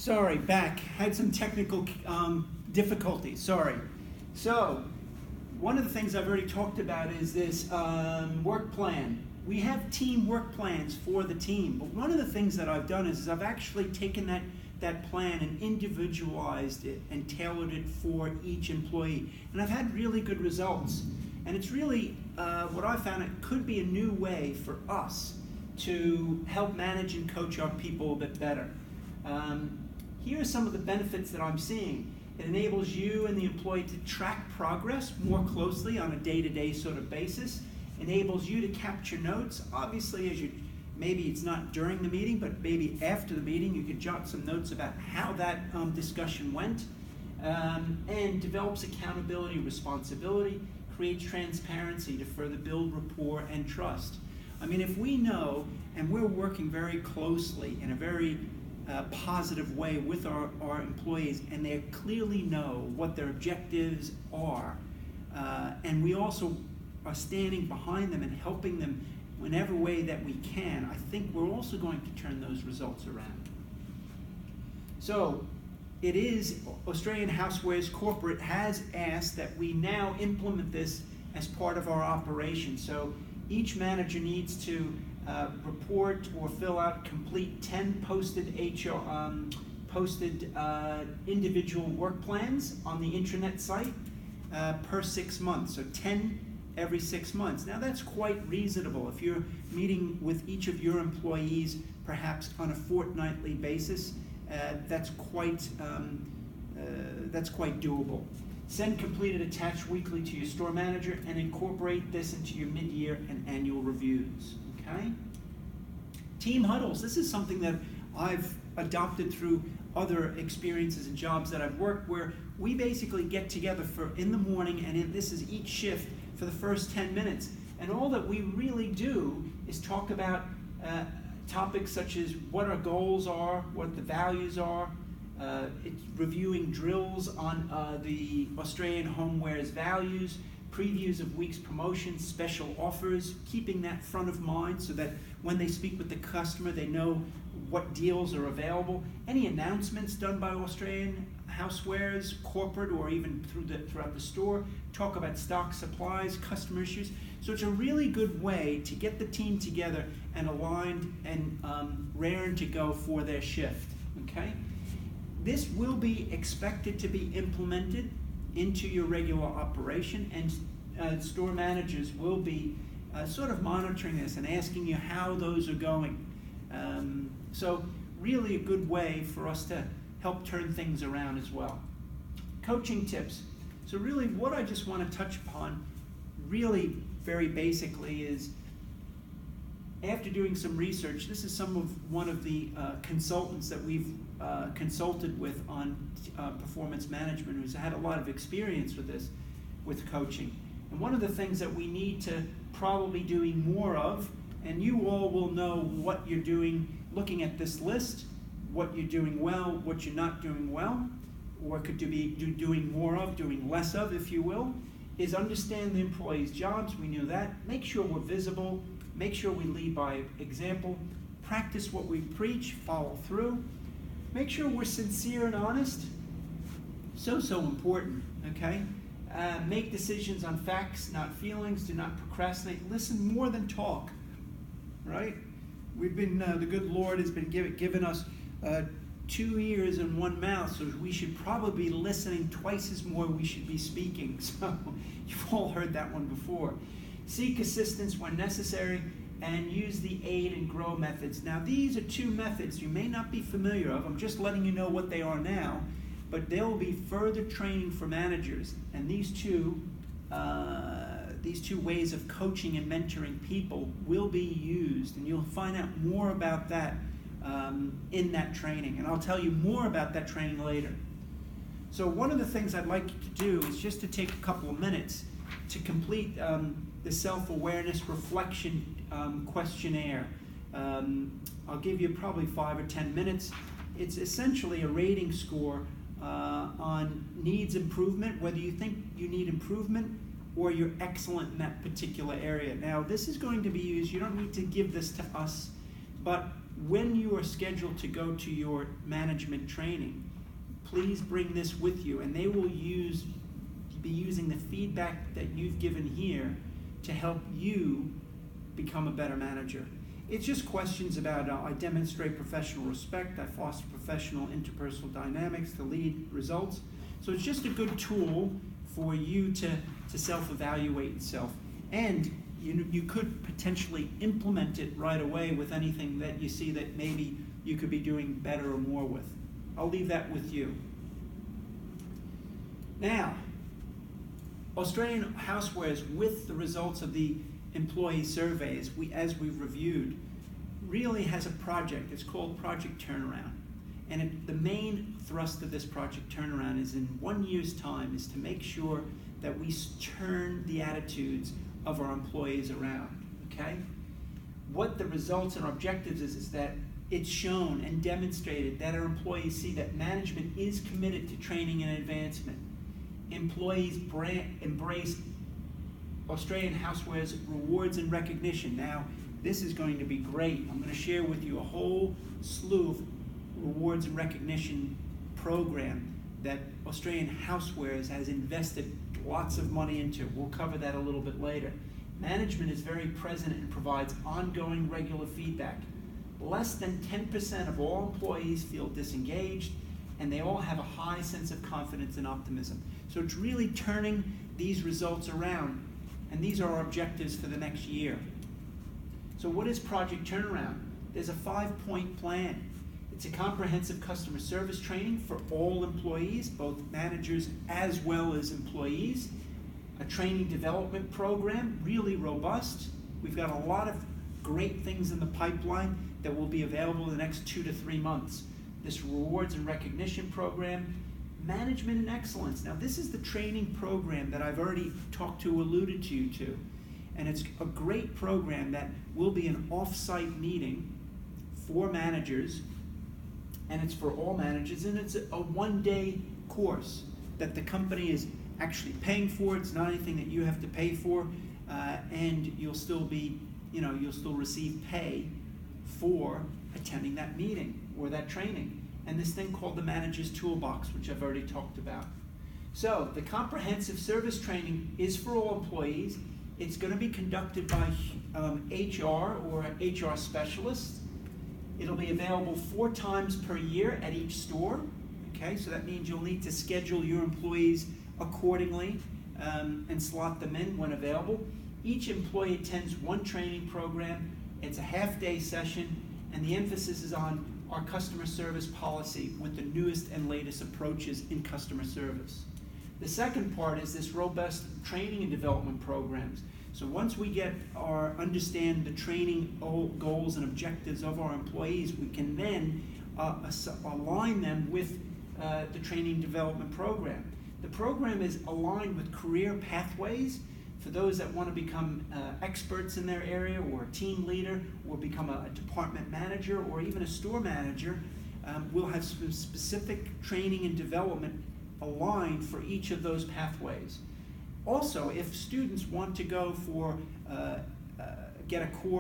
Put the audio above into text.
Sorry, back. Had some technical difficulties, sorry. So, one of the things I've already talked about is this work plan. We have team work plans for the team, but one of the things that I've done is I've actually taken that plan and individualized it and tailored it for each employee. And I've had really good results. And it's really, what I found, it could be a new way for us to help manage and coach our people a bit better. Here are some of the benefits that I'm seeing. It enables you and the employee to track progress more closely on a day-to-day sort of basis. Enables you to capture notes. Obviously, maybe it's not during the meeting, but maybe after the meeting, you could jot some notes about how that discussion went. And develops accountability, responsibility, creates transparency to further build rapport and trust. I mean, if we know, and we're working very closely in a very positive way with our employees, and they clearly know what their objectives are, and we also are standing behind them and helping them whenever way that we can, I think we're also going to turn those results around. So, it is, Australian Housewares Corporate has asked that we now implement this as part of our operation. So each manager needs to report or fill out complete 10 posted individual work plans on the intranet site per 6 months. So 10 every 6 months. Now that's quite reasonable. If you're meeting with each of your employees perhaps on a fortnightly basis, that's quite doable. Send completed attached weekly to your store manager and incorporate this into your mid-year and annual reviews. Okay? Team huddles. This is something that I've adopted through other experiences and jobs that I've worked, where we basically get together in the morning, and this is each shift for the first 10 minutes. And all that we really do is talk about topics such as what our goals are, what the values are. It's reviewing drills on the Australian Homewares values, previews of week's promotions, special offers, keeping that front of mind so that when they speak with the customer, they know what deals are available. Any announcements done by Australian Housewares, corporate, or even throughout the store, talk about stock, supplies, customer issues. So it's a really good way to get the team together and aligned and raring to go for their shift, okay? This will be expected to be implemented into your regular operation, and store managers will be sort of monitoring this and asking you how those are going. So really a good way for us to help turn things around as well. Coaching tips. So really what I just want to touch upon really very basically is, after doing some research, this is one of the consultants that we've consulted with on performance management, who's had a lot of experience with this, with coaching. And one of the things that we need to probably doing more of, and you all will know what you're doing, looking at this list, what you're doing well, what you're not doing well, or could be doing more of, doing less of, if you will, is understand the employee's jobs. We knew that. Make sure we're visible. Make sure we lead by example. Practice what we preach. Follow through. Make sure we're sincere and honest. So important, okay? Make decisions on facts, not feelings. Do not procrastinate. Listen more than talk, right? We've been, the good Lord has been given us 2 ears and 1 mouth, so we should probably be listening twice as more we should be speaking. So you've all heard that one before. Seek assistance when necessary and use the aid and grow methods. Now these are 2 methods you may not be familiar of. I'm just letting you know what they are now, but there will be further training for managers, and these two ways of coaching and mentoring people will be used, and you'll find out more about that in that training, and I'll tell you more about that training later. So one of the things I'd like you to do is just to take a couple of minutes to complete the self-awareness reflection questionnaire. I'll give you probably 5 or 10 minutes. It's essentially a rating score on needs improvement, whether you think you need improvement or you're excellent in that particular area. Now, this is going to be used, you don't need to give this to us But when you are scheduled to go to your management training, please bring this with you, and they will be using the feedback that you've given here to help you become a better manager. It's just questions about I demonstrate professional respect, I foster professional interpersonal dynamics to lead results. So it's just a good tool for you to self-evaluate yourself. And you could potentially implement it right away with anything that you see that maybe you could be doing better or more with. I'll leave that with you. Now, Australian Housewares, with the results of the employee surveys, as we've reviewed, really has a project. It's called Project Turnaround. And the main thrust of this Project Turnaround is in 1 year's time is to make sure that we turn the attitudes of our employees around, okay? What the results and objectives is that it's shown and demonstrated that our employees see that management is committed to training and advancement. Employees embrace Australian Housewares rewards and recognition. Now, this is going to be great. I'm going to share with you a whole slew of rewards and recognition program that Australian Housewares has invested lots of money into. We'll cover that a little bit later. Management is very present and provides ongoing regular feedback. Less than 10% of all employees feel disengaged, and they all have a high sense of confidence and optimism. So it's really turning these results around, and these are our objectives for the next year. So what is Project Turnaround? There's a 5-point plan. It's a comprehensive customer service training for all employees, both managers as well as employees. A training development program, really robust. We've got a lot of great things in the pipeline that will be available in the next 2 to 3 months. This rewards and recognition program, management and excellence. Now this is the training program that I've already alluded to you to. And it's a great program that will be an off-site meeting for managers, and it's for all managers, and it's a 1-day course that the company is actually paying for. It's not anything that you have to pay for, and you'll still receive pay for attending that meeting or that training. And this thing called the Manager's Toolbox, which I've already talked about. So the comprehensive service training is for all employees. It's going to be conducted by HR or HR specialists. It'll be available 4 times per year at each store. Okay, so that means you'll need to schedule your employees accordingly and slot them in when available. Each employee attends 1 training program. It's a half-day session, and the emphasis is on our customer service policy with the newest and latest approaches in customer service. The second part is this robust training and development programs. So once we understand the training goals and objectives of our employees, we can then align them with the training development program. The program is aligned with career pathways for those that want to become experts in their area, or a team leader, or become a department manager, or even a store manager. We'll have some specific training and development aligned for each of those pathways. Also, if students want to go for get a course